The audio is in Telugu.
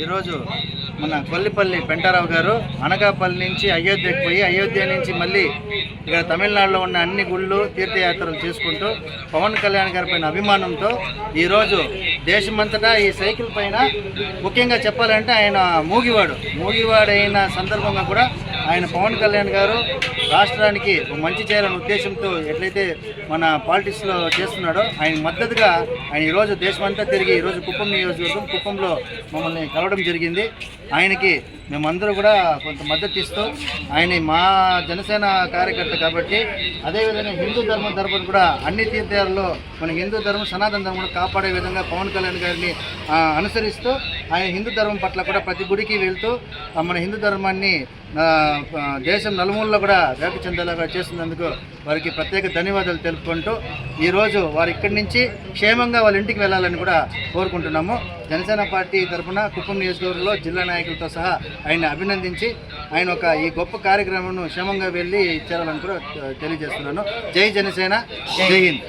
ఈరోజు మన కొల్లిపల్లి పెంటారావు గారు అనకాపల్లి నుంచి అయోధ్యకు పోయి అయోధ్య నుంచి మళ్ళీ ఇక్కడ తమిళనాడులో ఉన్న అన్ని గుళ్ళు తీర్థయాత్రలు చేసుకుంటూ పవన్ కళ్యాణ్ గారి పైన అభిమానంతో ఈరోజు దేశమంతటా ఈ సైకిల్ పైన ముఖ్యంగా చెప్పాలంటే ఆయన మూగివాడైన సందర్భంగా కూడా ఆయన పవన్ కళ్యాణ్ గారు రాష్ట్రానికి మంచి చేయాలనే ఉద్దేశంతో ఎట్లయితే మన పాలిటిక్స్లో చేస్తున్నాడో ఆయన మద్దతుగా ఆయన ఈరోజు దేశమంతా తిరిగి ఈరోజు కుప్పం నియోజకవర్గం కుప్పంలో మమ్మల్ని కలవడం జరిగింది. ఆయనకి మేమందరూ కూడా కొంత మద్దతు ఇస్తూ ఆయన మా జనసేన కార్యకర్త కాబట్టి అదేవిధంగా హిందూ ధర్మం తరపున కూడా అన్ని తీర్థయాలలో మన హిందూ ధర్మం సనాతన ధర్మం కూడా కాపాడే విధంగా పవన్ కళ్యాణ్ గారిని అనుసరిస్తూ ఆయన హిందూ ధర్మం పట్ల కూడా ప్రతి గుడికి వెళ్తూ మన హిందూ ధర్మాన్ని దేశం నలుమూలలో కూడా వ్యాప్తి చెందేలాగా చేస్తున్నందుకు వారికి ప్రత్యేక ధన్యవాదాలు తెలుపుకుంటూ ఈరోజు వారు ఇక్కడి నుంచి క్షేమంగా వాళ్ళ ఇంటికి వెళ్ళాలని కూడా కోరుకుంటున్నాము. జనసేన పార్టీ తరఫున కుప్పం నియోజకవర్గంలో జిల్లా నాయకులతో సహా ఆయన అభినందించి ఆయన ఈ గొప్ప కార్యక్రమం క్షేమంగా వెళ్ళి చేరాలని కూడా తెలియజేస్తున్నాను. జై జనసేన, జై హింద్.